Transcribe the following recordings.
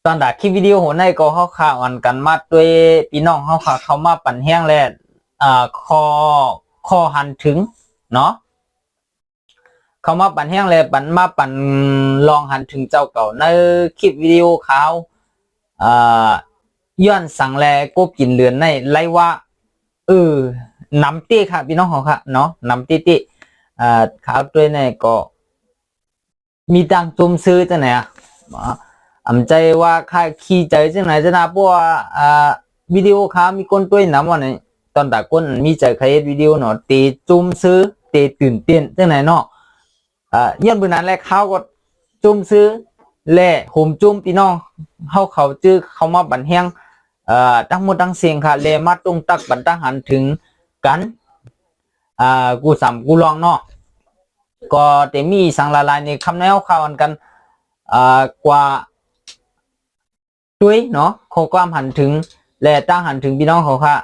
ตอนดักคลิปวิดีโอหัวในก็เข้าข่าวอันกันมาด้วยพี่น้องเข้าข่าวเขามาปั่นแห้งแล้วคอหันถึงเนาะเขามาปั่นแห้งเลยปั่นมาปั่นลองหันถึงเจ้าเก่าในคลิปวิดีโอเขาย้อนสั่งแลก็กินเรือนในไรว่าน้ำตี้ค่ะพี่น้องเขาค่ะเนาะน้ำตี้ข่าวด้วยในก็มีตังจุ่มซื้อจังไหนใจว่าค่าขี้ใจจังไหนจะนะเพราะว่าวิดีโอค้ามีคนด้วยน้ำวันนี้ตอนตาก้นมีใจใครวิดีโอเนาะตีจุ่มซื้อตีตื่นเต้นจังไหนเนาะย้อนบุญนั้นแหละเขาก็จุ่มซื้อแหล่ห่มจุ่มพี่น้องเขาจื้อเขามาบันแห้งตั้งหมดตั้งเสียงค่ะแหล่มาตรงตักบันตั้งหันถึงกันกูสามกูลองเนาะก็แต่มีสังละลายในคำแนวข่าวกันกว่าด้วยเนาะเขาก็หันถึงและตั้งหันถึงพี่น้องเขาค่ะ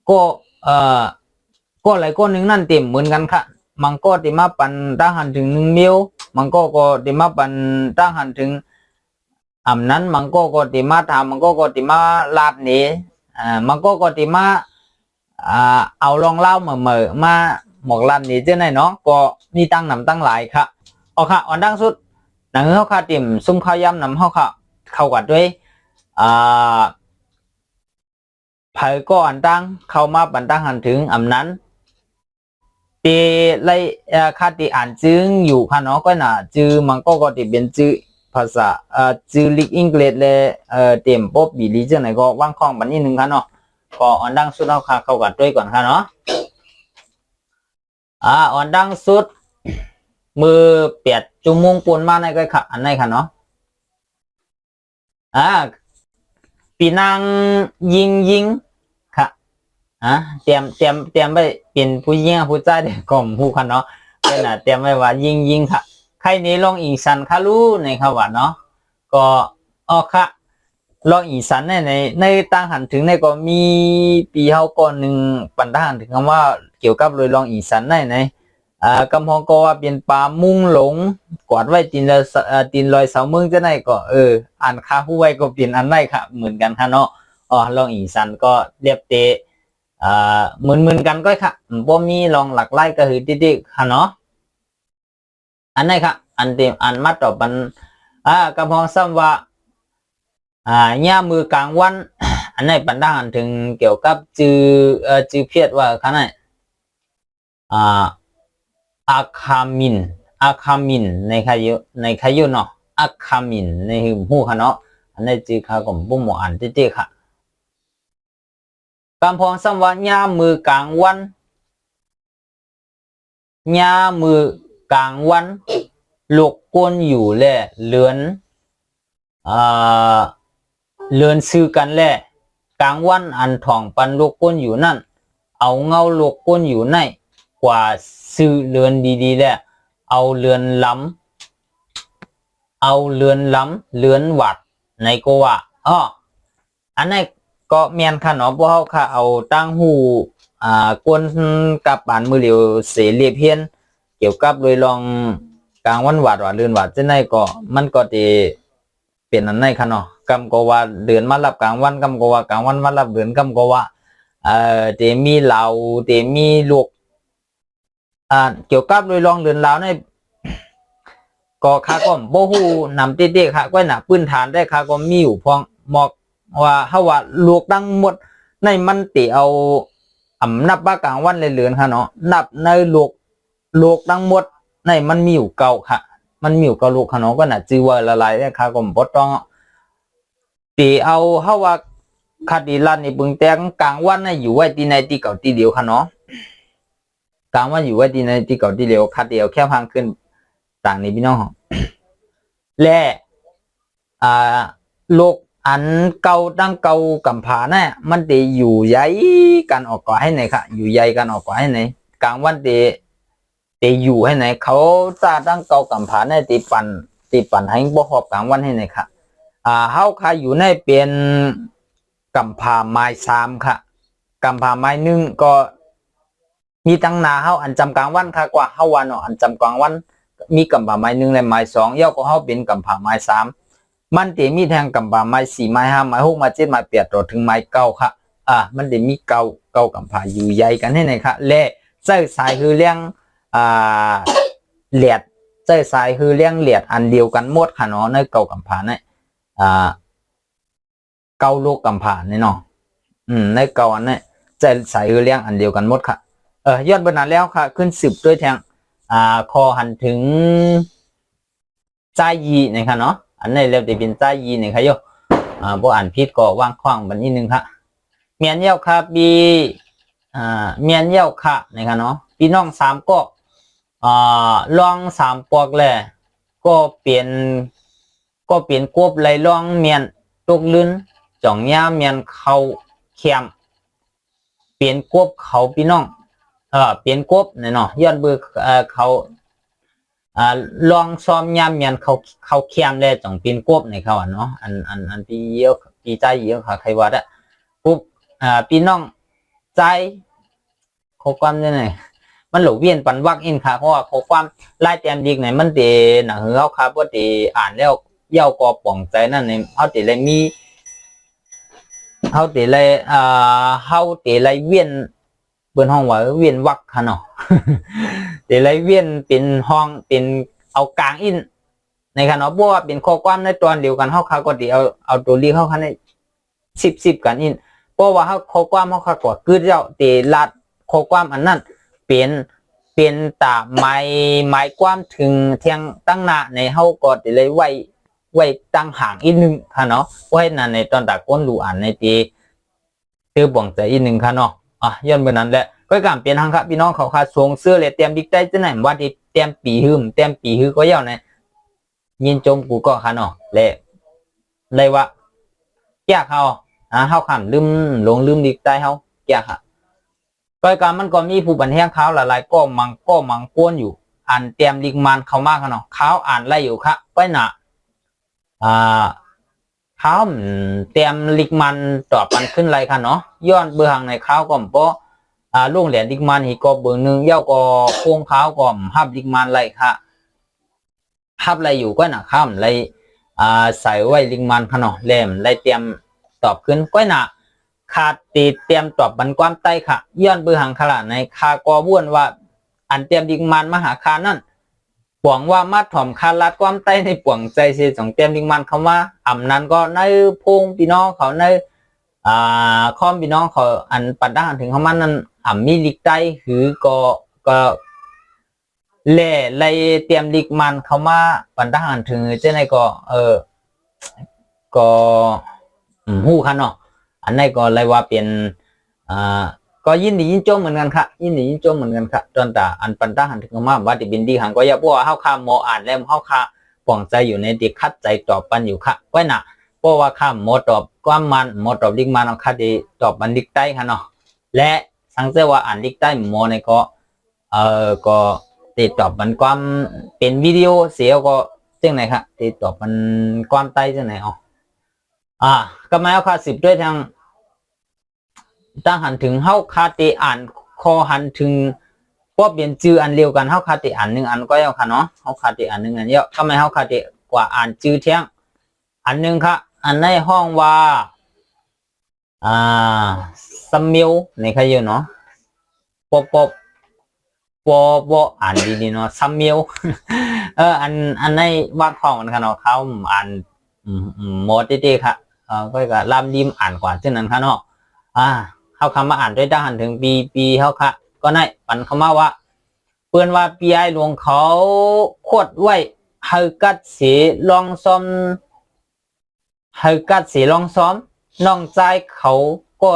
ก็หลายก้อนหนึ่งนั่นเต็มเหมือนกันค่ะมันก็ติมาปันตั้งหันถึง1 นิ้วมันก็ติมาปันตั้งหันถึงนั้นมันก็ติมาทำมันก็ติมาลาดนี้มันก็ติมาเอาลองเล่าเหม่อมาหมอกลาดนี้เจ้าไหนเนาะก็มีตั้งนำตั้งหลายค่ะค่ะอ่อนดังสุดหนังเขาค่ะติ่มซุ่มข้าวยำนำเขาค่ะเข้ากันด้วยเผยก็อันตั้งเข้ามาบันตั้งหันถึงนั้นตีไล่คาติอ่านจึงอยู่ค่ะเนาะก็น่ะจือมันก็ติเป็นจือภาษาจือลิกอังกฤษเลยเต็มป๊บบีลีเจ้าไหนก็ว่างคล่องบันนี้หนึ่งค่ะเนาะก็อ่อนดังสุดเอาค่ะเข้ากันด้วยก่อนค่ะเนาะอ่อนดังสุดมือเปียดจุ่มงปนมาในก็ค่ะอันไหนค่ะเนาะปีนางยิงค่ะเตรียมไปเป็นผู้ยิงผู้ใจเด็กกล่อมผู้คันเนาะเป็นเตรียมไว้ว่ายิงค่ะใครนี้ลองอีสันค่ะรู้ในคำว่าเนาะก็ค่ะลองอีสันในตั้งหันถึงในก็มีปีเฮาก่อนหนึ่งปันตั้งหันถึงคำว่าเกี่ยวกับเลยลองอีสันในกำพองก็ว่าเป็นปลามุ่งหลงกวาดไว้ตีนลอยเสาเมืองจะไหนก็อ่านค่าผู้ไว้ก็เปลี่ยนอันได้ค่ะเหมือนกันค่ะเนาะลองอีสันก็เรียบเตะเหมือนกันก็ค่ะบ่มีลองหลักไล่ก็คือติค่ะเนาะอันไหนค่ะอันเต็มอันมาต่อปันกำพองซ้ำว่าย่ามือกลางวันอันไหนปันดังถึงเกี่ยวกับจือเพียดว่าค่ะไหนอาคามินในขยุเนาะอาคามินในหูค่ะเนาะอันนี้จือค่ะผมบุ้มหมออันติค่ะกำพองสัมวัญญามือกลางวันญามือกลางวันหลกก้นอยู่แหละเลือนซื้อกันแหละกลางวันอันถ่องปันหลกก้นอยู่นั่นเอาเงาหลกก้นอยู่ในกว่าซื้อเรือนดีๆแหละเอาเรือนล้ำเรือนหวัดในก็ว่าอันนี้ก็เมียนค่ะเนาะพวกเขาค่ะเอาตั้งหูกวนกับปานมือเหลียวเสรีเพียนเกี่ยวกับโดยลองกลางวันหวัดเรือนหวัดจะไหนก็มันก็จะเปลี่ยนอันไหนค่ะเนาะกำก็ว่าเดือนมารับกลางวันกำก็ว่ากลางวันมารับเดือนกำก็ว่าเตมีเหล่าเตมีลูกเกี่ยวกับโดยลองเรือนเหล่าในก็ค่ะก็โบหูนำเต้ๆค่ะก็หนาปืนฐานได้ค่ะก็มีอยู่พองหมอกว่าเฮาว่าลูกตั้งหมดในมันติเอานับว่ากลางวันเลยเหลือนค่ะเนาะนับในลูกตั้งหมดในมันมีอยู่เก่าค่ะมันมีอยู่เก่าลูกค่ะเนาะก็น่ะจือว่าละลายได้ค่ะก็บ่ต้องติเอาเฮาว่าคดีลั่นนี่ปึงแต่งกลางวันน่ะอยู่ไว้ที่ในที่เก่าที่เดียวค่ะเนาะกลางวันอยู่ไว้ที่ในที่เก่าที่เดียวคดีเอาแค่พังขึ้นต่างนี้พี่น้องและโลกอันเก่าดังเก่ากำผาเนี่ยมันจะอยู่ใหญ่กันออกก่อให้ไหนค่ะอยู่ใหญ่กันออกก่อให้ไหนกลางวันจะอยู่ให้ไหนเขาตาดังเก่ากำผาเนี่ยตีปั่นให้บ่หอบกลางวันให้ไหนค่ะเฮาค่ะอยู่ในเป็นกำผาไม้3ค่ะกำผาไม้1ก็มีตั้งนาเฮาอันจำกลางวันค่ะกว่าเฮาวันอันจำกลางวันมีกำผาไม้1และไม้2ย่อก็เฮาเป็นกำผาไม้3 มันจะมีแทงกำปาไม้4ไม้5ไม้6ไม้7ไม้8ต่อถึงไม้9ค่ะมันจะมีเก้ากำปาอยู่ใหญ่กันให้ไหนค่ะและเส้นสายคือเลี้ยงเหลียดเส้นสายคือเลี้ยงเหลียดอันเดียวกันหมดค่ะเนาะในเก้ากำปาเนี่ยเก้าลูกกำปาเนี่ยเนาะในเก้าอันเนี่ยเส้นสายคือเลี้ยงอันเดียวกันหมดค่ะย้อนบนนั้นแล้วค่ะขึ้น10ด้วยแทงคอหันถึงใจยีนะครับเนาะอันนี้เรียกเป็นใจยีนะครับโยพวกอ่านพิษก็ว่างคว้างแบบนี้นึงครับเมียนเย้าค่ะปีเมียนเย้าค่ะนะครับเนาะพี่น้อง3ก็ลอง3ปอกแหละก็เปลี่ยนกบไหลลองเมียนตกลื่นจ่องย่าเมียนเขาเขียมเปลี่ยนกบเขาพี่น้องเปลี่ยนกบเนาะย้อนเบือเขาลองซ้อมยามเมียนเขาเคียมได้จ่องปีนกบในเขาเนาะอันปีเยอะปีใจเยอะค่ะใครว่าได้ปุ๊บปีน้องใจข้อความได้ไหนมันหลงเวียนปันวักอินค่ะเพราะว่าข้อความไล่เต็มดีไหนมันเดหนังเขาครับว่าเดอ่านแล้วเย้าก็ป่องใจนั่นในเขาเดเลยมีเขาเดเลยเขาเดเลยเวียนเปิดห้องว่าเวียนวักค่ะเนาะเดี๋ยวเลยเวียนเป็นห้องเป็นเอากลางอินในขณะว่าเป็นข้อความในตอนเดียวกันเขาก็ดีเอาตัวลีเข้าคันในสิบกันอินเพราะว่าเขาข้อความเขาก็คือเจ้าเตลัดข้อความอันนั้นเป็นตาไม้ความถึงเทียงตั้งหน้าในเขาก็เดี๋ยวเลยไว้ตั้งห่างอีกนึงค่ะเนาะไว้นั่นในตอนตะก้นดูอ่านในตีตือบ่งใจอีกนึงค่ะเนาะย้อนไปนั้นแหละก็การเปลี่ยนทางครับพี่น้องเขาขาดทรงเสื้อเลยเตรียมดิกใจจะไหนว่าดิเตรียมปีหืมเตรียมปีหือก็ยาวในยินจมกูก็ค่ะเนาะเลยว่าแก่เขาเขาขันลืมดิกใจเขาแก่ค่ะก็การมันก็มีผู้บันเทิงเขาหลายๆก็มังก้นอยู่อ่านเตรียมดิกมันเขามากค่ะเนาะเขาอ่านไล่อยู่ค่ะไปหนาเขาเตรียมลิกมันตอบมันขึ้นไรค่ะเนาะย้อนเบื้องในเขาก็เพราะลุงเหรียญดิกมันอีกก็เบอร์หนึ่งเย้าก็โค้งเขาก็ฮับดิกมันไรค่ะฮับไรอยู่ก็หนักข้ามไรใส่ไว้ดิกมันขนาดเล่มไรเตรียมตอบขึ้นก็หนักขาดตีเตรียมตอบบันความใต้ค่ะย้อนเบอร์หังขลาดในคากอบ้วนว่าอันเตรียมดิกมันมหาคานั่นปวงว่ามาถ่อมคารัดความใต้ในปวงใจเสียสองเตรียมดิกมันเขาว่านั้นก็ในพงพี่น้องเขาในข้อมพี่น้องเขาอันปัดด้านถึงเขามันนั้นมีลิกใต้หือก็เล่ไล่เตรียมลิกมันเขามาปัดด้านถึงเจ้าไหนก็หู้ค่ะเนาะอันไหนก็เลยว่าเป็นก็ยินดียินโจมเหมือนกันค่ะยินดียินโจมเหมือนกันค่ะตอนแต่อันปัดด้านถึงเขามาว่าติบินดีหังก็อย่าบอกว่าเขาคาโมอ่านแล้วเขาคาป่องใจอยู่ในติคัดใจตอบปันอยู่ค่ะไว้น่ะเพราะว่าข้ามโมตอบความมันโมตอบลิกมันเอาคดีตอบบันลิกใต้ค่ะเนาะและสังเกตว่าอ่านลิกใต้โมในก็ติดตอบมันความเป็นวิดีโอเสียก็จังไหนครับติดตอบมันความใต้จังไหนก็มาเอาคา10ด้วยทางตั้งหันถึงเฮาคาติอ่านคอหันถึงพวกเปลี่ยนชื่ออันเดียวกันเฮาคาติอ่าน1อันก็เอาค่ะเนาะเฮาคาติอ่าน1อันเยอะทำไมเฮาคาติกว่าอ่านชื่อเที่ยงอันนึงค่ะอันในห้องว่าสมิวในใครอยู่เนาะปออ่านดีๆเนาะสมิวอันในว่าของมันค่ะเนาะเขาอ่านโมดดีๆค่ะก็ลำดิมอ่านกว่าเช่นนั้นค่ะเนาะเขาคำมาอ่านด้วยด้านถึงปีเขาค่ะก็ได้ปันเขามาว่าเพื่อนว่าปีไอหลวงเขาโคตรไว้เฮากัดสีลองซ้อมน้องใจเขาก็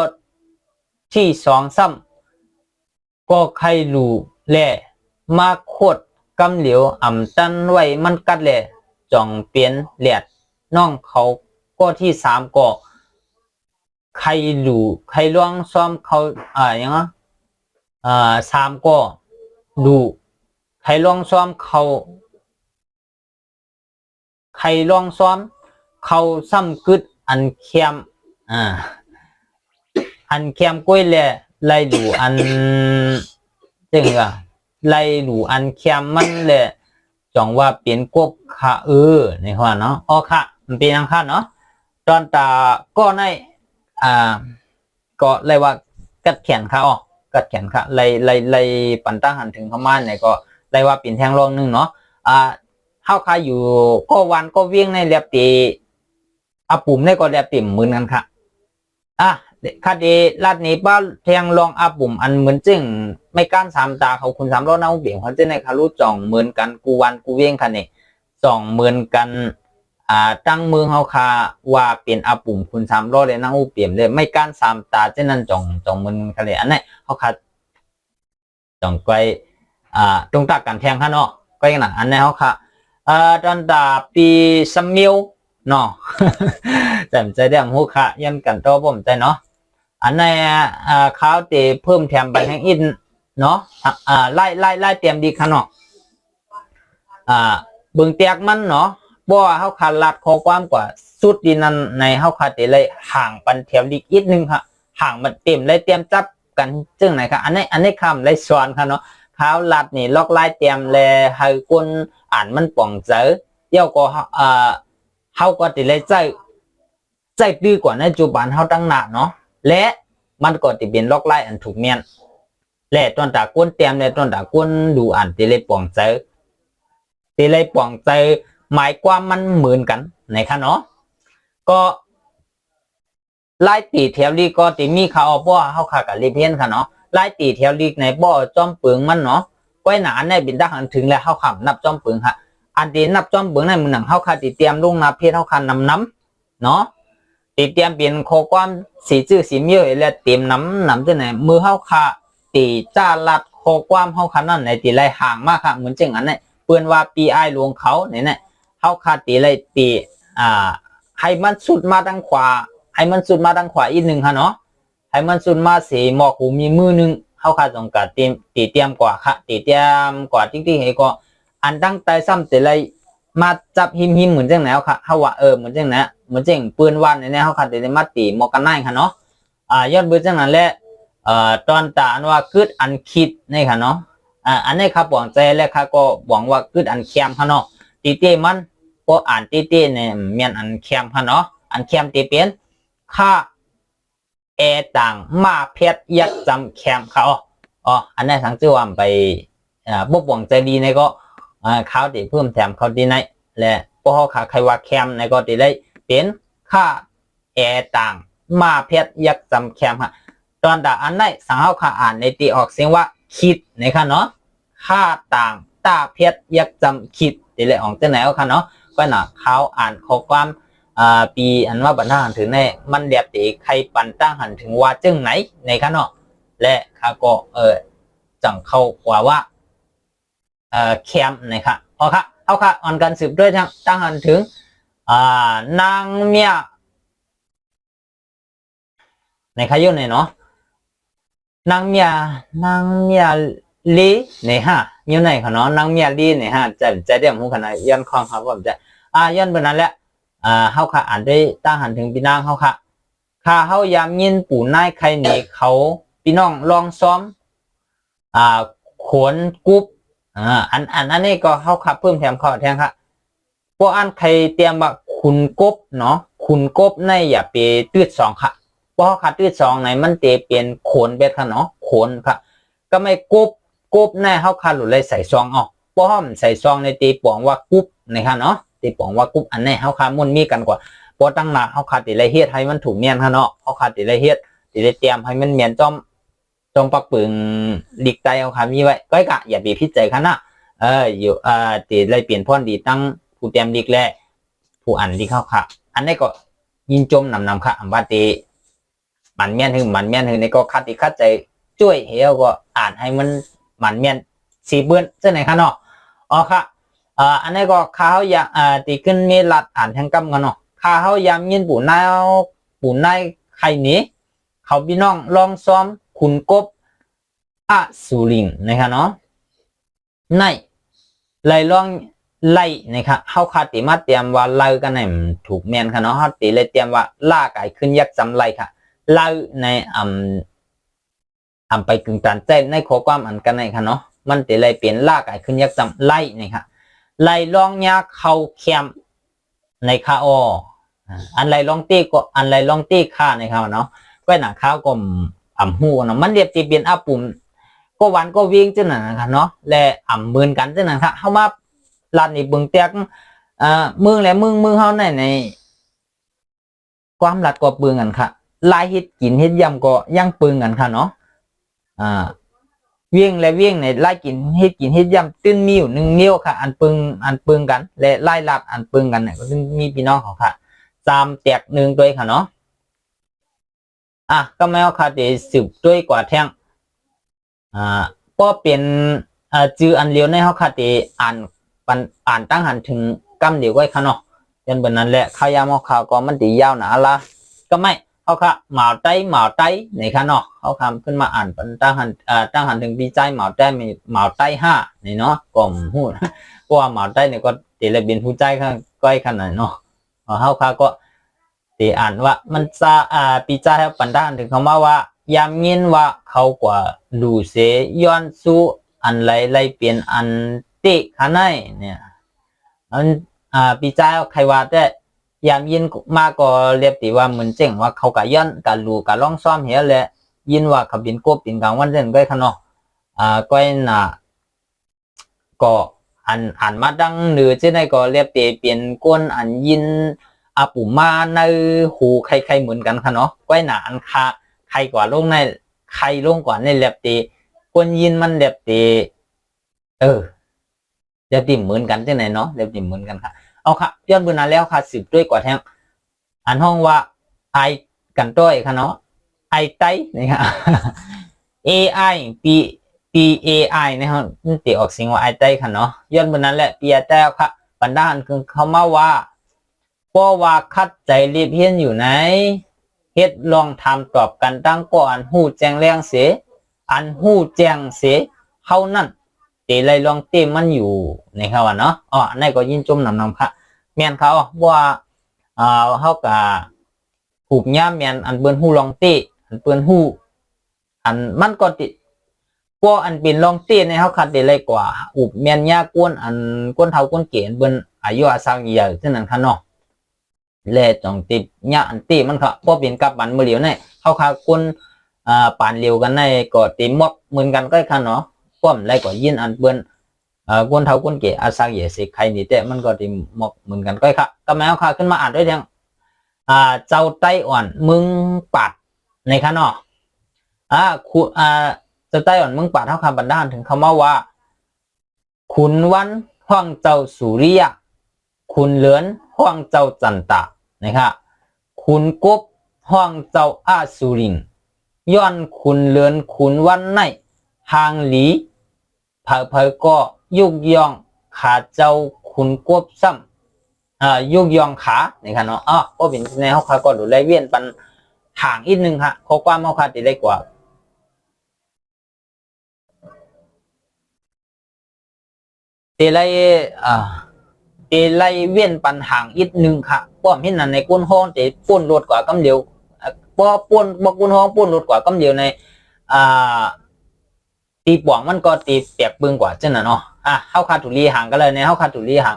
ที่2 ซ้ำก็ใครรู้แหละมาโคตรกำเหลียวตันไว้มันกัดแหละจ่องเปลี่ยนแหลดน้องเขาก็ที่3ก็ใครรู้ใครลองซ้อมเขาอย่างนั้น3ก็ดูใครลองซ้อมเขาซ้ำกึดอันเค็มอันเค็มก้อยแหละไล่ดูอันจึงไล่ดูอันเค็มมันแหละจ่องว่าเปลี่ยนกบค่ะในข้อเนาะค่ะ มันเป็นอย่างค่ะเนาะตอนตาก็ในก็เลยว่ากัดแขนค่ะอ๋อกัดแขนค่ะเลยปันตั้งหันถึงประมาณเนี่ยก็เลยว่าเป็นแทงรองนึงเนาะเฮาค่ะอยู่ก็วันก็เวียงในเรียบตีปุ่มในก็เรียบตีเหมือนกันค่ะคดีลาดนี้ป้าแทงรองปุ่มอันเหมือนจึงไม่ก้านสามตาเขาคุณสามล้อน้าเบี่ยงเขาจะในคารุจ่องเหมือนกันกูวันกูเวียงค่ะนี่จ่องเหมือนกันตั้งมือเขาคาว่าเป็นปุ่มคุณสามล้อเลยน้าเปี่ยมเลยไม่ก้านสามตาเช่นนั้นจ่องเหมือนกันเลยอันนี้เขาคาจ่องไกลตรงตากันแทงค่ะเนาะก็อย่างนั้นอันนี้เขาค่ะตอนตาปีสมิวเนาะแต่ใจเรื่องหูค่ะยันกันโตผมใจเนาะอันนี้เขาจะเพิ่มแถมไปแห่งอินเนาะไล่เตรียมดีค่ะเนาะบึงเตียกมันเนาะบ่เขาขาดลัดข้อความกว่าสุดดีนั้นในเขาขาดจะเลยห่างปันแถมดีอีกนึงค่ะห่างมันเต็มเลยเตรียมจับกันจึงไหนค่ะอันนี้คำเลยสอนค่ะเนาะเขาลัดนี่ล็อกไล่เตรียมเลยให้คนอ่านมันป่องเจอเดี๋ยวก็เขาก็จะเลยใจดื้อกว่าในปัจจุบันเขาตั้งหนาเนาะและมันก็จะเป็นล็อกไล่อันถูกเมียนและตอนตะก้นเตรียมและตอนตะก้นดูอ่านจะเลยป่องเจอจะเลยป่องเจอหมายความมันเหมือนกันนะคะเนาะก็ไล่ตีแถวลีก็จะมีเขาเอาบ่เขาขากับรีเพียนค่ะเนาะไล่ตีแถวลีในบ่อจอมเปลืองมันเนาะก้อยหนาในบินดักหันถึงแล้วเขาขำนับจอมเปลืองค่ะอันที่นับจอมเปลืองในมือหนังเขาขาติเตรียมลงนับเพียรเขาขานำเนาะติเตรียมเปลี่ยนข้อความสีจื้อสีเมียวและเตรียมน้ำที่ไหนมือเขาขาตีจ้าลัดข้อความเขาขานั่นในตีไรห่างมากค่ะเหมือนเช่นอันนี้เปื้อนว่าปีไอหลวงเขาเนี่ยเขาขาตีไรตีให้มันสุดมาทางขวาให้มันสุดมาทางขวาอีกหนึ่งค่ะเนาะให้มันสุดมาสีหมอกหูมีมือหนึ่งเขาขาจงกัดตีเตรียมกว่าค่ะตีเตรียมกว่าที่ให้ก็อันตั้งใจซ้ำแต่ไรมาจับหิมเหมือนจังไหนค่ะเขาว่าเหมือนจังไหนเหมือนจังปืนวันเนี่ยเขาขาตีมาตีหมอกกันได้ค่ะเนาะยอดเบอร์จังนั้นแหละตอนตาอันว่าคืดอันคิดนี่ค่ะเนาะอันนี้ครับหวังใจแล้วค่ะก็หวังว่าคืดอันแคมค่ะเนาะตีเตมันพออ่านตีเตเนี่ยเมียนอันแคมค่ะเนาะอันแคมตีเป็นค่าต่างมาเพชรยัดจำแคมเขาอันนี้สังเกตว่าไปบกหวังใจดีในก็เขาตีเพิ่มแถมเขาดีในและพอเขาขาใครว่าแคมในก็ตีได้เป็นค่าต่างมาเพชรยัดจำแคมค่ะตอนด่าอันไหนสังเขาขาอ่านในตีออกเสียงว่าคิดนะคะเนาะค่าต่างตาเพชรยักจำคิดตีเลยออกจะไหนเอาค่ะเนาะก็น่ะเขาอ่านข้อความปีอันว่าบรรทัดหันถึงในมันเดียบตีใครปันตั้งหันถึงว่าจึงไหนในค่ะเนาะและเขาก็จังเขาว่าแคมนะคะพอค่ะเอาค่ะอ่อนกันสืบด้วยตั้งหันถึงนางเมียในขยุ่นเนาะนางเมียลีเนี่ยฮะอยู่ไหนคะเนาะนางเมียลีเนี่ยฮะจะเดี๋ยวผมขนาดย้อนคลองครับผมจะย้อนบนนั้นแหละเขาค่ะอ่านได้ตั้งหันถึงพี่นางเขาค่ะเขายามยินปู่นายใครหนีเขาพี่น้องลองซ้อมขนกุ๊บอันนี้ก็เขาค่ะเพิ่มแถมข้อแทนค่ะพวกอันใครเตรียมว่าคุณกบเนาะคุณกบในอย่าไปตืดสองค่ะเพราะขาดตืดสองในมันเตเปลี่ยนขนเบ็ดค่ะเนาะขนค่ะก็ไม่กบในเขาขาดหลุดเลยใส่ซองเพราะมันใส่ซองในตีปองว่ากุ๊บนะคะเนาะตีปองว่ากุ๊บอันนี้เขาขาดมุนมีกันกว่าเพราะตั้งหน้าเขาขาดตีไรเฮ็ดให้มันถูกเมียนค่ะเนาะเขาขาดตีไรเฮ็ดตีไรเตรียมให้มันเมียนจอมปักปึงหลีกใจเขาขาดมีไว้ก็กะอย่าไปพิจัยค่ะนะอยู่ตีไรเปลี่ยนพ่นดีตั้งผู้เตรียมดีแลผู้อ่านดีเข้าค่ะอันนี้ก็ยินจมนำค่ะอันว่าตีมันเมียนถึงในก็คัดอีกคัดใจช่วยเฮียก็อ่านให้มันเมียนสีเบื้อนเจ้าไหนคะเนาะค่ะอันนี้ก็ข้าวอยากตีขึ้นมีหลัดอ่านทั้งกำกันเนาะข้าวยามยินปู่นายใครนี้เขาพี่น้องลองซ้อมขุนกบสุริงนะคะเนาะในไล่ลองไล่นะคะเขาคาติมาเตรียมว่าไล่กันในถูกเมียนค่ะเนาะเขาตีเลยเตรียมว่าล่าไก่ขึ้นยักษ์จำไล่ค่ะไล่ในไปกึ่งตันใจในข้อความอันกันในค่ะเนาะมันตีเลยเปลี่ยนล่าไก่ขึ้นยักษ์จำไล่นี่ค่ะไล่ลองยาเขาแคม ในค่าออันไรลองตีก็อันไรลองตีค่าในเขาเนาะก็หนังข้าวก็หูเนาะมันเรียบตีเปลี่ยนปุ่มก็วันก็วิ่งจังนั้นนะครับเนาะและมืนกันจังนั้นครับเข้ามาลานในเบื้องแตกมึงและมึงเฮาในความรัดก็ปืนกันค่ะลายเฮ็ดกินเฮ็ดยำก็ยังปืนกันค่ะเนาะเวียงและเวียงในไล่กินเฮ็ดยำตื้นมีอยู่1 นิ้วค่ะอันปึงกันและไล่ลัดอันปึงกันเนี่ยก็มีพี่น้องเขาค่ะตามแตก1ด้วยค่ะเนาะก็ไม่เอาค่ะเดี๋ยวสืบด้วยกว่าแท่งก็เป็นจืออันเลียวในเขาค่ะเดี๋ยวอ่านตั้งหันถึงกำเดียวไว้ค่ะเนาะยันบนนั้นแหละข้าวยามข่าวก็มันตียาวหนาละก็ไม่เขาค่ะหมาไต้ในค่ะเนาะเขาคำขึ้นมาอ่านตั้งหันถึงปีใจหมาไต้5นี่เนาะกล่อมหูก็ว่าหมาไต้เนี่ยก็ตีเลยเป็นผู้ใจข้างก้อยขนาดเนาะเขาค่ะก็ตีอ่านว่ามันจะปีใจให้ปันด้านถึงเขามาว่ายามยินว่าเขากว่าดูเสย้อนสู้อันไรเปลี่ยนอันติข้างในเนี่ยปีใจใครว่าแต่ยามยินมาก็เรียบตีว่าเหมือนเจ๋งว่าเขากะย้อนกะลูกะล่องซ้อมเหี้ยแหละยินว่าเขาบินกบบินกลางวันเด่นก้อยขนก้อยน่ะก็อ่านมาดังหรือเช่นใดก็เรียบตีเปลี่ยนก้นอันยินปุ่มมาในหูใครเหมือนกันค่ะเนาะก้อยน่ะอันคาใครกว่าลงในใครลงกว่าในเรียบตีก้นยินมันเรียบตีเรียบตีเหมือนกันที่ไหนเนาะเรียบตีเหมือนกันค่ะเอาค่ะย้อนบุญนาแล้วค่ะสืบด้วยกว่าแท่งอันห้องว่าไอกันต้อยค่ะเนาะไอไตนี่ค่ะ AI PAI นะครับตีออกเสียงว่าไอไตค่ะเนาะย้อนบุญนั้นแหละปีแต้วค่ะบรรดาอันคือเขามาว่าเพราะว่าคัดใจรีบเฮียนอยู่ไหนเฮ็ดลองทำตอบกันตั้งก่อนหู้แจ้งแรงเสียอันหู้แจ้งเสียเขานั่นตีไรลองเต้มันอยู่ในเขาว่าเนาะอันนี้ก็ยินจมนำค่ะแม่นเขาว่าเขากะหูบย่าแม่นอันเปิ้นหู้ลองเต้อันเปิ้นหู้อันมันก็ติก็อันเป็นลองเต้ในเขาคัดได้ไรกว่าหูบแม่นย่ากวนอันกวนเฒ่ากวนเก๋เปิ้นอายุอาสังใหญ่เท่านั้นค่ะเนาะแลจองติย่าอันเต้มันค่ะพอเป็นกับบันมือเหลียวในเขาค่ะกวนปานเหลียวกันในก็ติมอกเหมือนกันก็ค่ะเนาะป้อมไรก็ยินอันเปิ้นกวนเฒ่ากวนเก๋อาสังใหญ่สิใครนี่แต่มันก็ติมอกเหมือนกันก็ค่ะก็แม้ค่ะขึ้นมาอ่านด้วยทางเจ้าไต้อ่อนมึงปัดในค่ะเนาะเจ้าไต้อ่อนมึงปัดเท่าคำบรรดาถึงคำว่าขุนวันห้องเจ้าสุริยะขุนเหลือนห้องเจ้าจันตะนะครับขุนกบห้องเจ้าอาสุริงย้อนขุนเหลือนขุนวันในหางหลีเพอก็ยุกยองขาเจ้าขุนกบซ้ำยุกยองขานี่ค่ะเนาะก็เป็นในเขาค่ะก็ดูไล่เวียนปันห่างอีกนึงค่ะข้อความเขาค่ะจะได้กว่าเตไลเวียนปันห่างอีกนึงค่ะป้อมเห็นนั่นในก้นห้องเตป้นรถกว่ากำเดียวป้นก้นห้องป้นรถกว่ากำเดียวในตีป่วงมันก็ตีเปียกปึงกว่าเจ้าน่ะเนาะเข้าคาถุลีห่างกันเลยในเข้าคาถุลีห่าง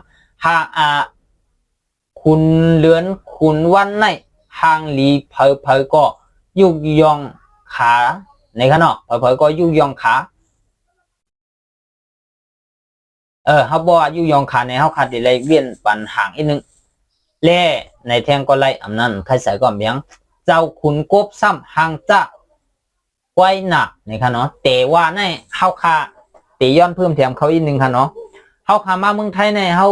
คุณเลือนคุณวันในห่างหลีเพอก็ยุกยองขาในขณะเพอก็ยุกยองขาเขาบอกว่ายุกยองขาในเขาขาดอะไรเวียนปันห่างอีกนึงเล่ในแทงก็ไล่อำนั้นใครใส่ก็เมียงเจ้าขุนกบซ้ำห่างจ้าไว้หนักในขณะแต่ว่าในเขาขาตีย้อนเพิ่มเทียมเขาอีกนึงค่ะเนาะเขาขามาเมืองไทยในเขา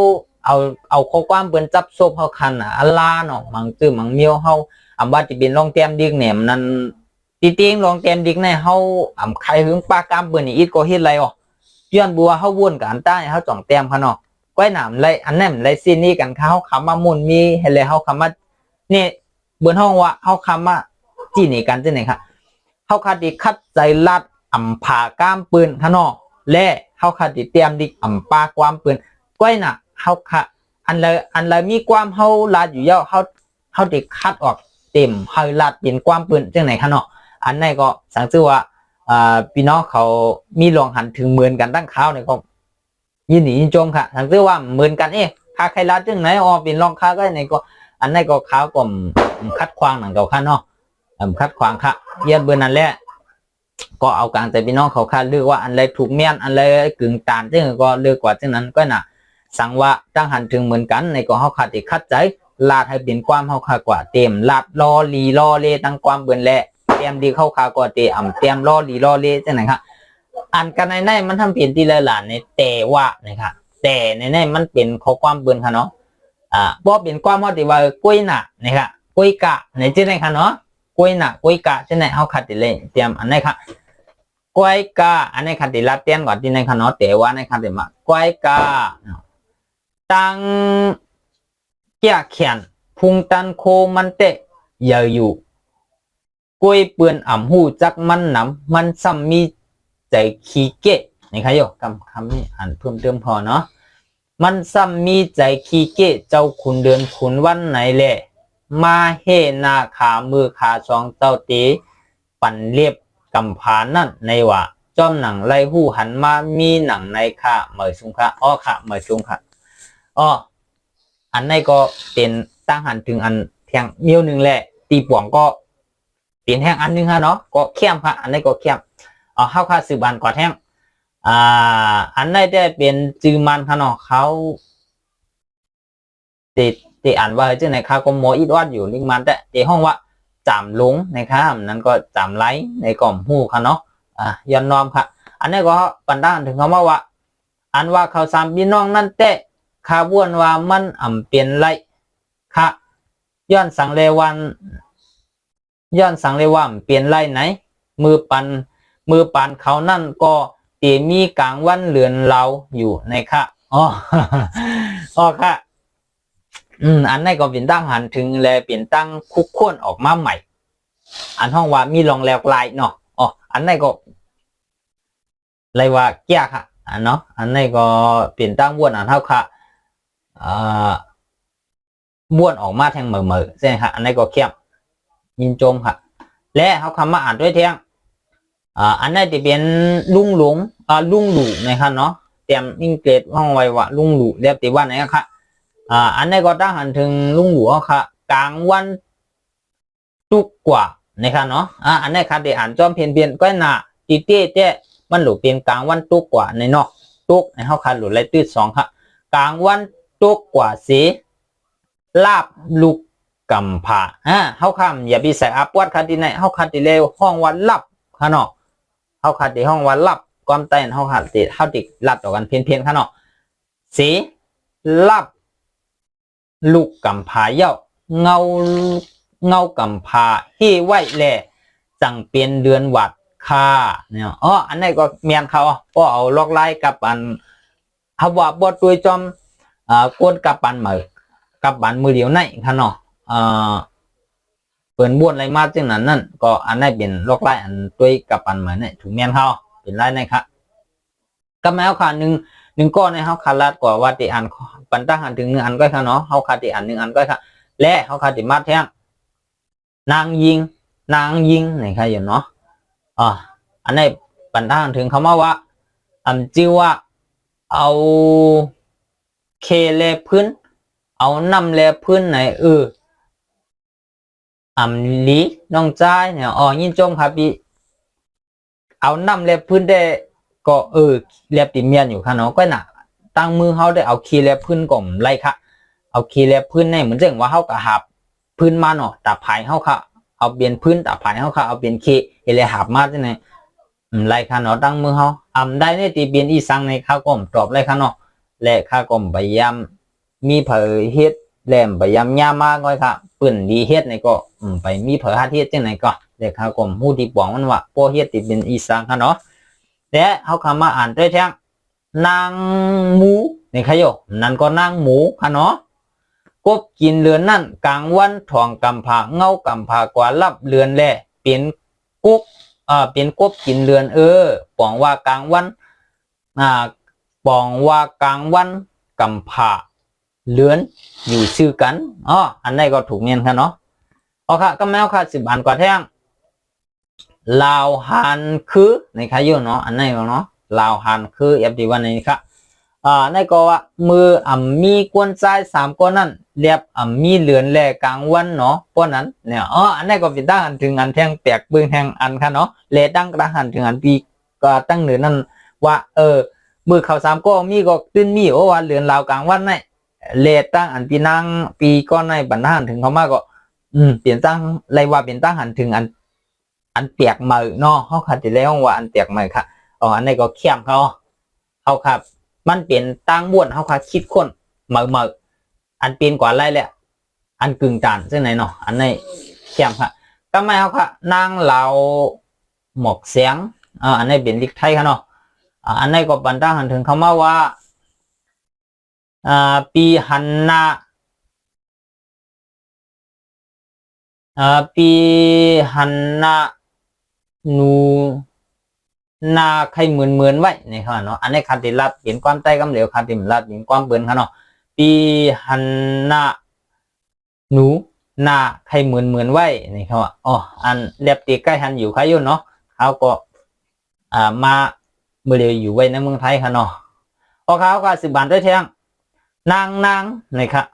เอาข้อความเปิ้นจับโซบเขาคันอัลลาเนาะมังตื้อมังเมียวเฮาว่าจะเป็นรองแต้มดิกเนี่ยมันตีเตียงรองแต้มดิกในเฮาใครหึงปากามเปิ้นนี่อีกก็เฮ็ดไรย้อนบัวเฮาวนกับอันใต้เฮาจ่องแต้มค่ะเนาะก้อยหนามไรอันนั้นไรซีนี่กันเขาคำว่ามุนมีเฮ็ดเลยเฮาคำว่านี่เบิ่นห้องว่าเฮาคำว่าจี้นี่กันจังได๋ค่ะเฮาคัดดิคัดใจลัดผ่ากามปืนค่ะเนาะและเฮาคัดดิเตรียมดิปาความปืนก้อยน่ะเฮาค่ะอันไรมีความเฮาลาดอยู่ยาวเฮาเด็กคัดออกเต็มเฮาลาดเป็นความปืนจังไหนคะเนาะอันนี้ก็สังชื่อว่าพี่น้องเขามีลองหันถึงเหมือนกันตั้งข้าวเนี่ยก็ยินดียินชมค่ะสังชื่อว่าเหมือนกันใคร าใครรัดจึงไหนอ๋อเป็นรองค้าก็ในก็อันไหนก็ค้าก็คัดควางหนังเก่าค่ะเนาะคัดควางค่ะเยียดเบอร์นั้นแหละก็เอากลางแต่พี่น้องเขาคาดเลือกว่าอันไรถูกเมียนอันไรกึ่งตานจึงก็เลือกกว่าจึงนั้นก็น่ะสังว่าตั้งหันถึงเหมือนกันในก็เฮาขาดที่คัดใจลาดให้เป็นความเฮาคากว่าเต็มลาดรอลีรอเลตั้งความเบิ่นแหละเตรียมดีเข้าคากว่าเตเตรียมรอลีรอเลจังไหนครับอ่านกันในมันทำเปลี่ยนทีละหลานในแต่ว่านะครับแต่ในมันเป็นข้อความเบิ่นค่ะเนาะบ่เป็นความเฮาที่ว่ากุ้ยหน่ะนะครับกุ้ยกะในจังไหนค่ะเนาะกุ้ยหน่ะกุ้ยกะจังไหนเฮาคัดเลยเตรียมอันไหนค่ะกุ้ยกะอันไหนคัดที่ลาดเตียนก่อนที่ไหนค่ะเนาะแต่ว่าในคัดที่มากุ้ยกะตั้งเกี่ยเขียนพุงตันโคมันเตะเยอะอยู่กล้วยเปือนอ่ำหูจักมันหนำมันซ้ำมีใจขี้เกะนี่ครับโยคำนี้อ่านเพิ่มเติมพอเนาะมันซ้ำมีใจขี้เกะเจ้าคุณเดือนคุณวันไหนแหละมาเฮนาขามือขาสองเต้าตีปั่นเรียบกำผานั่นในว่าจอมหนังไล่หูหันมามีหนังในค่ะเหมยสุงค่ะอ้อค่ะเหมยสุงค่ะอ้ออันในก็เป็นตั้งหันถึงอันแทงเมียวหนึ่งแหละตีป่วงก็เปลี่ยนแห้งอันนึงฮะเนาะก็เข้มค่ะอันนี้ก็เข้มเข้าค่าสืบานกว่าแห้งอันนี้ได้เป็นจือมันค่ะเนาะเขาติอ่านว่าชื่อไหนค่ะก็โมอีดวัดอยู่ลิงมันแต่ห้องว่าจำลงนะครับนั้นก็จำไลในกล่อมหูค่ะเนาะยันนอมค่ะอันนี้ก็ปันด้านถึงคำว่าอันว่าเขาสามพี่น้องนั่นเตะข้าบ้วนว่ามันเปลี่ยนไรค่ะย้อนสังเลวันเปลี่ยนไรไหนมือปันเขานั่นก็เตมีกลางวันเลือนเราอยู่ในค่ะค่ะอันนี้ก็เป็นตั้งหันถึงแลเปลี่ยนตั้งคุกข้นออกมาใหม่อันห้องว่ามีลองแล้วลายเนาะอันนี้ก็ไรว่าแก่ค่ะเนาะอันนี้ก็เปลี่ยนตั้งบ้วนอันเท่าค่ะบ้วนออกมาแทงเหม่อใช่ไหมค่ะอันนี้ก็เข้มยินโจมค่ะและเขาคำมาอ่านด้วยเทียงอันนี้จะเป็นลุงหลงลุงหลู่นะครับเนาะเตรียมอังกฤษห้องไว้ว่าลุงหลู่เรียบตีว่าไหนครับอันนี้ก็ตั้งหันถึงลุงหลู่ค่ะกลางวันตุกกว่านะครับเนาะอันนี้ค่ะเดี๋ยวอ่านจอมเพียนก็หนาตีเต้เจ้มันหลุดเป็นกลางวันตุกกว่าในเนาะตุกในเขาค่ะหลุดไรตื้อสองค่ะกลางวันตุกกว่าสีลาบลูกกำผาเฮาคำอย่าไปใส่อัปวัดคดีในเฮาคดีเลวห้องวันลับค่ะเนาะเฮาคดีห้องวันลับความใต้เฮาคดีเฮาติลัดต่อกันเพี้ยนค่ะเนาะสีลับลูกกำผาเย้าเงากำผาเฮไว้แหล่จังเป็นเดือนวัดค่ะเนี่ยอันนี้ก็เมียนเขาก็เอาลอกไล่กับอันเฮาว่าบ่ตัวจอมกวนกับปันเหมือกับบันมือเดียวในค่ะเนาะเปิดบ้วนอะไรมาจังนั้นนั่นก็อันนี้เป็นลอกไล่อันตัวกับปันเหมือนเนี่ยถูกเมียนเขาเป็นไล่นะครับก็แม้ว่าหนึ่งก้อนในเขาขาดลาดกว่าว่าติอันปันตั้งหันถึง1 อันก็ค่ะเนาะเขาขาดติอัน1 อันก็ค่ะและเขาขาดติมาแท่งนางยิงนี่ค่ะอยู่เนาะอันนี้ปันตั้งถึงเขามาว่าชื่อว่าเอาเคเลพื้นเอานำแลพื้นไหนลีน้องจ้ายเนี่ยยินจมครับพี่เอานำแลพื้นได้ก็เรียบติเมียนอยู่ค่ะเนาะก็หนักตั้งมือเขาได้เอาคีแลพื้นก่อมไรค่ะเอาคีแลพื้นในเหมือนเรื่องว่าเขากระหับพื้นมาเนาะตาภายเขาค่ะเอาเปลี่ยนพื้นตาภายเขาค่ะเอาเปลี่ยนคีเอเลหับมาที่ไหนไรค่ะเนาะตั้งมือเขาได้ในตีเปลี่ยนอีสังในข้าวก่อมตอบไรค่ะเนาะและข้าวก่อมพยายามมีเผยเฮ็ดแหลมพยายามย่ามาก้อยค่ะปืนดีเฮ็ดในก็ไปมีเผยหาเฮ็ดจังไหนก็เด็กข้าวก่อมหูที่ปองมันว่าโปเฮ็ดตีเป็นอีสังค่ะเนาะและเขาคำมาอ่านด้วยแท่งนางหมูนี่ค่ะโยนั่นก็นางหมูค่ะเนาะกบกินเรือนนั่นกลางวันถ่องกำผาเงากำผากว่ารับเรือนแหละเป็นกุ๊กเป็นกบกินเรือนปองว่ากลางวันปองว่ากลางวันกำผาเรือนอยู่ชื่อกันอันนี้ก็ถูกเงี้ยค่ะเนาะค่ะก็แมวค่ะ10 อันกว่าแท่งลาวฮันคือในค่ะโยเนาะอันนี้เนาะลาวฮันคือFD1ในนี้ค่ะ ในก็ว่ามือมีกวนใจ3ก้อนนั้นเรียบมีเหลือนแลกลางวันเนาะเพราะนั้นเนี่ยอันนี้ก็เป็นตั้งอันถึงอันแทงแตกปืนแทงอันค่ะเนาะเลตั้งกระหันถึงอันปีก็ตั้งเหนือนั่นว่ามือเขา3ก้อนมีก็ตื้นมีว่าเหลือนลาวกลางวันในเลตั้งอันปีนั่งปีก้อนในบรรทัดถึงเขามาก็เปลี่ยนตั้งไรว่าเปลี่ยนตั้งหันถึงอันเปียกมือเนาะเขาขัดจะแล้วว่าอันเปียกมือค่ะอันนี้ก็เข้มเขาครับมันเป็นตั้งบ้วนเขาค่ะคิดคนมืออันเป็นกว่าไรแหละอันกึ่งจานซึ่งไหนเนาะอันนี้เข้มค่ะก็ไม่เขาค่ะนางเหลาหมอกเสียงอันนี้เป็นลิกไทยค่ะเนาะอันนี้ก็บรรทัดหันถึงเขามาว่าปีหันนาปีหันนานูนาใครเหมือนไว้นี่ครับเนาะอันนี้คันติรัดเห็นความใต้กำเหลวคันติรัดเห็นความเบิ่นครับเนาะปีหันนาหนูนาใครเหมือนไว้นี่ครับอันเรียบตีใกล้หันอยู่ใครยุ่นเนาะเขาก็มาเมื่อเดียวอยู่ไว้ในเมืองไทยครับเนาะเขาก็10 บาทด้วยเทียงนางนี่ครับ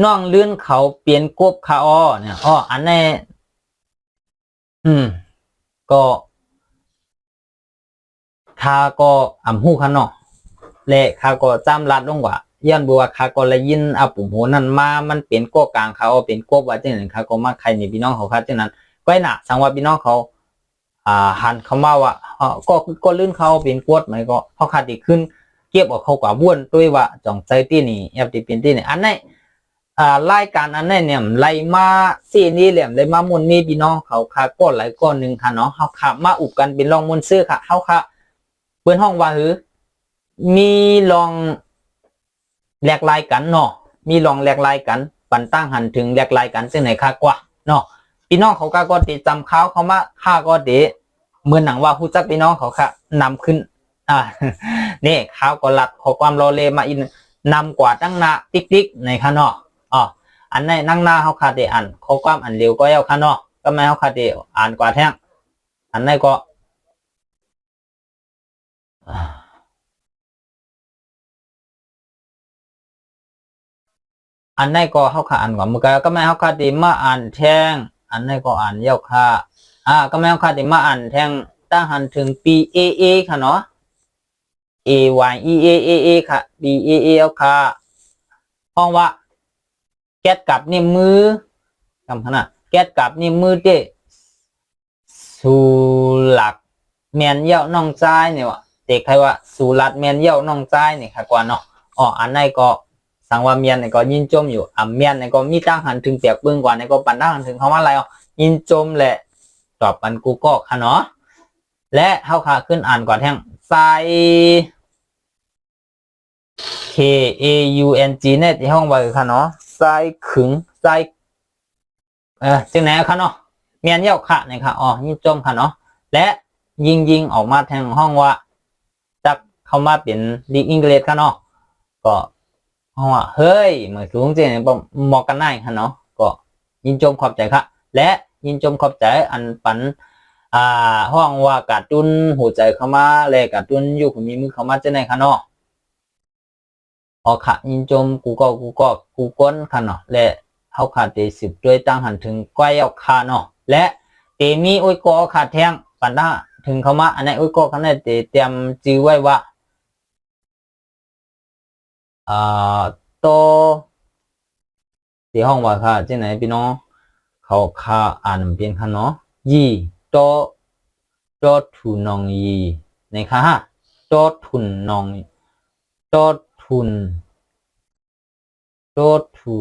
น้องเลื่อนเขาเปลี่ยนกบขาเนี่ยอันนี้ก็ข้าก็หูข้างนอกและข้าก็จำรัดลงว่าย้อนบัวข้าก็เลยยินปุ่มโหนั่นมามันเป็นก้กลางเขาเป็นกบว่าจังนั้นข้าก็มาใครในพี่น้องเขาครับจังนั้นก็น่ะสังว่าพี่น้องเขาหันเขามาว่าก็ลื่นเขาเป็นกดไหมก็เขาขาดอีกขึ้นเก็บออกเขากว่าบ้วนด้วยว่าจ่องใจที่นี่แอบที่เป็นที่นี่อันนี้รายการอันนี้เนี่ยไล่มาสี่นี้เหลี่ยมไล่มามุนมีพี่น้องเขาค่ะก้อนหลายก้อนหนึ่งค่ะเนาะเขาค่ะมาอุบกันเป็นรองมุนซื้อค่ะเขาค่ะเปิ้นห้องว่ามีลองแหลกลายกันเนาะมีลองแหลกลายกันปันตั้งหันถึงแหลกลายกันซึ่งไหนค่ากว่าเนาะพี่น้องเขาก็ติจำเขามาค่าก็เดเหมือนหนังว่าฮู้จักพี่น้องเขาค่ะนำขึ้นนี่เขาก็หลัดขอความรอเลมาอินนำกว่าตั้งหน้าติ๊กในค่ะเนาะอันในนั่งหน้าเขาคาเดอ่านขอความอันเร็วก็เอาค่ะเนาะก็ไม่เขาคาเดอ่านกว่าแท่งอันในก็อันนี้ก็เขาขาอ่านก่อนเมื่อกี้ก็ไม่เขาขาดีมาอ่านแท่งอันนี้ก็อ่านเย้าค่ะก็ไม่เขาขาดีมาอ่านแท่งตั้งหันถึง B A A ค่ะเนาะ A Y E A A A ค่ะ B A A เอาค่ะห้องว่าแก๊สกับนี่มือคำขนาดแก๊สกับนี่มือเด้สูหลักเมียนเย้าน้องใจเนี่ยวะเด็กใครว่าสูหลักเมียนเย้าน้องใจนี่ค่ะกว่าเนาะอันนี้ก็สังว่าเมียนเนี่ยก็ยินจมอยู่เมียนเนี่ยก็มีตั้งหันถึงเปียกปึ้งกว่าเนี่ยก็ปั่นตั้งหันถึงเขาว่าอะไรยินจมแหละตอบปันกูก็ค่ะเนาะและเขาขาขึ้นอ่านก่อนแท่งไซ K A U N G เนี่ยที่ห้องไว้ค่ะเนาะไซขึงไซจึงไหนค่ะเนาะเมียนเย้าค่ะเนี่ยค่ะยินจมค่ะเนาะและยิงออกมาแทงห้องว่าจักเข้ามาเป็นดีอังกฤษค่ะเนาะก็ว่าเฮ้ยเหมือนสูงจริงเหมาะกันได้ค่ะเนาะก็ยินชมขอบใจค่ะและยินชมขอบใจอันปันห้องว่าการ์ตูนหัวใจเข้ามาและการ์ตูนอยู่ผมมีมือเข้ามาจะไหนค่ะเนาะค่ะยินชมกูก้นค่ะเนาะและเขาขาดเตสิบด้วยตั้งหันถึงก้อยเอาค่ะเนาะและเตมีโอ้ยก็ขาดแทงปันได้ถึงเข้ามาอันนี้โอ้ยก็เขาเนี่ยเตรียมจื้อไว้ว่าโตที่ห้องว่าค่ะที่ไหนพี่น้องเขาค่าอ่านเพียงค่ะเนาะยีโตทุนองยีในค่ะฮะโตทุนนองโตทุนโตทู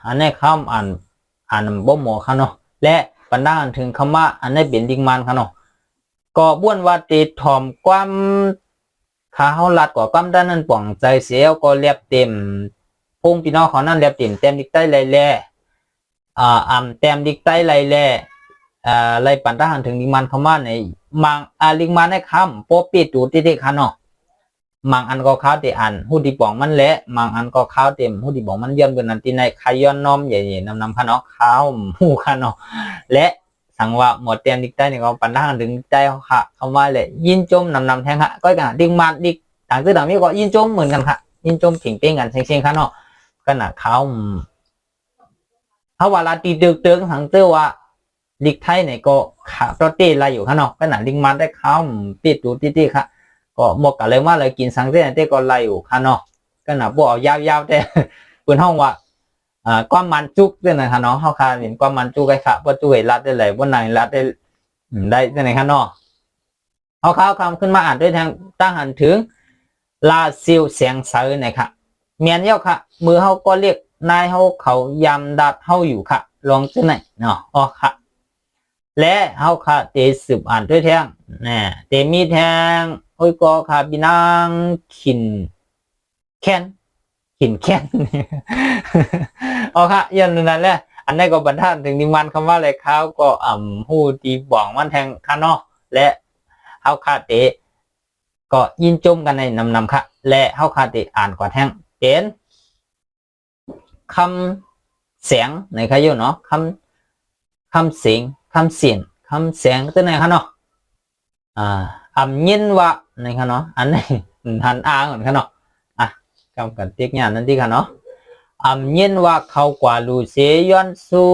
อันนี้คำอ่านบ่หมอค่ะเนาะและบรรดาถึงคำว่าอันนี้เป็นดิงมันค่ะเนาะก็บ้วนว่าติดถอมความขาเขาลัดกว่าความด้านนั้นป่องใจเสียก็เรียบเต็มพงพี่น้องเขานั่นเรียบเต็มดิกใต้ไรแล่เต็มดิกใต้ไรแล่ไรปันทหารถึงลิงมันเข้ามาในมังลิงมันในคำโปปีตูที่ค่ะเนาะมังอันก็ข้าวเตอันหูดีป่องมันและมังอันก็ข้าวเต็มหูดีป่องมันย้อนเบนนันตีในขย้อนน้อมใหญ่ๆนำค่ะเนาะข้าวหูค่ะเนาะและสังว่าหมดเตียนดิกใต้เนี่ยก็ปันทหารถึงใต้ค่ะคำว่าเลยยินจมนำแทงฮะก็กันดิงมันดิก ต่างต่างมีก็ยินจมเหมือนกันค่ะยินจมผิงเป้งกันเซ็งๆค่ะเนาะขนาดเขาว่าลาตีเตือกทางเตอว่าลิกไทยเนี่ยก็ขาโปรตีนอะไรอยู่ค่ะเนาะขนาดลิงมันได้เขาติดดูติค่ะก็หมกกันเลยว่าเลยกินสังเตอร์เต้ก็ไรอยู่ค่ะเนาะขนาดพวกเอายาวๆแต่ปืนห้องว่าความมันจุกด้วยนะคะเนาะเขาคาเห็นความมันจุกไอ้ค่ะว่าจุกไอ้รัดได้เลยว่าไหนรัดได้ได้ไหนคะเนาะเขาคำขึ้นมาอ่านด้วยทางตั้งหันถึงลาซิลเสียงเสือนะครับเมียนเย้าค่ะมือเขาก็เรียกนายเขายำดัดเขาอยู่ค่ะลองที่ไหนเนาะอ๋อค่ะและเขาค่ะเตสืบอ่านด้วยแทงเนี่ยเตมีแทงโอ้ยก็ค่ะบินังขินแค้นอ๋อค่ะยันนั้นแหละอันนี้ก็บรรทัดถึงนิมันคำว่าอะไรเขาก็หูตีบ่องมันแทงค่ะเนาะและเขาค่ะเตก็ยินจมกันในนำค่ะและเขาค่ะเตอ่านกว่าแทงเป็นคำเสียงในขยุเนาะคำเสียงคำเสียงตัวไหนคะเนาะยินวะในคะเนาะอันนี้หันเหมือนกันเนาะคำกันติ๊กงานนั่นที่ค่ะเนาะยินว่าเขากว่าลูเซย้อนสู้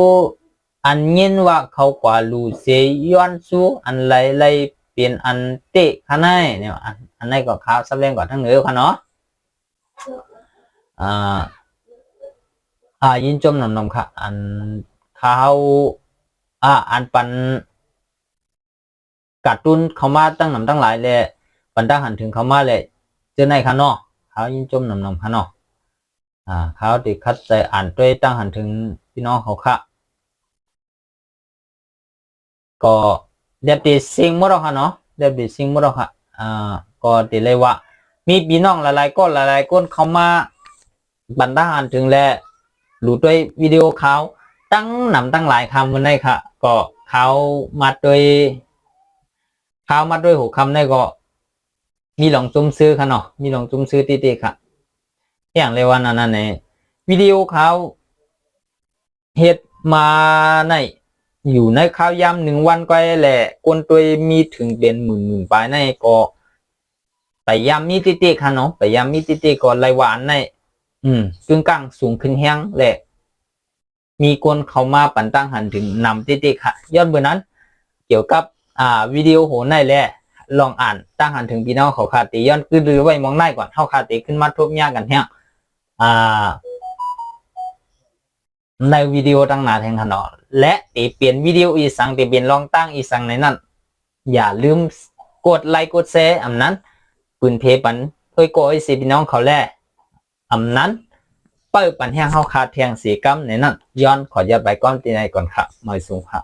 ยินว่าเขากว่าลูเซย้อนสู้อันไรเปลี่ยนอันเตะข้างในเนี่ยอันไหนก็ข้าวซับเล่งกว่าทั้งเหนือค่ะเนาะยินจมนำค่ะอันเขาอันปันกัดตุนเขามาตั้งนำตั้งหลายเลยปันตั้งหันถึงเขามาเลยเจอในค่ะเนาะเขายินจมนำค่ะเนาะเขาติคัดใจอ่านด้วยตั้งหันถึงพี่น้องเขาค่ะก็เดี๋ยวติสิ่งมั่วค่ะเนาะเดี๋ยวติสิ่งมั่วค่ะก็ติเลยว่ามีพี่น้องหลายๆคนเขามาบันตั้งหันถึงแล้วรู้ด้วยวิดีโอเขาตั้งนำตั้งหลายคำวันนี้ค่ะก็เขามาด้วยหัวคำได้ก็มีหลงจุ้มซื้อค่ะเนาะมีหลงจุ้มซื้อตีๆค่ะอย่างเรียกว่านั่นเนี่ยวิดีโอเขาเฮ็ดมาในอยู่ในข้าวยำ1 วันก็แหละคนตัวมีถึงเป็นหมื่นไปในก็ไปยำมีติๆค่ะเนาะไปยำมีติๆก็รายวันในกึ่งกลางสูงขึ้นแห้งแหละมีคนเข้ามาปั่นตั้งหันถึงนำติๆค่ะยอดเบอร์นั้นเกี่ยวกับวิดีโอโหในแหละลองอ่านตั้งหันถึงพี่น้องเขาคาติย้อนคือไว้มองได้ก่อนเข้าคาติขึ้นมาทบยากกันแห้งในวิดีโอตั้งหนาแทงขนอและตีเปลี่ยนวิดีโออีสังตีเปลี่ยนลองตั้งอีสังในนั้นอย่าลืมกดไลค์กดแชร์นั้นปืนเพปันเพื่อโกยสีพี่น้องเขาแล่นั้นเปิดปันแห้งเข้าคาเทียงสีกัมในนั้นย้อนขอยัดใบก้อนตีในก่อนค่ะหน่อยสูงค่ะ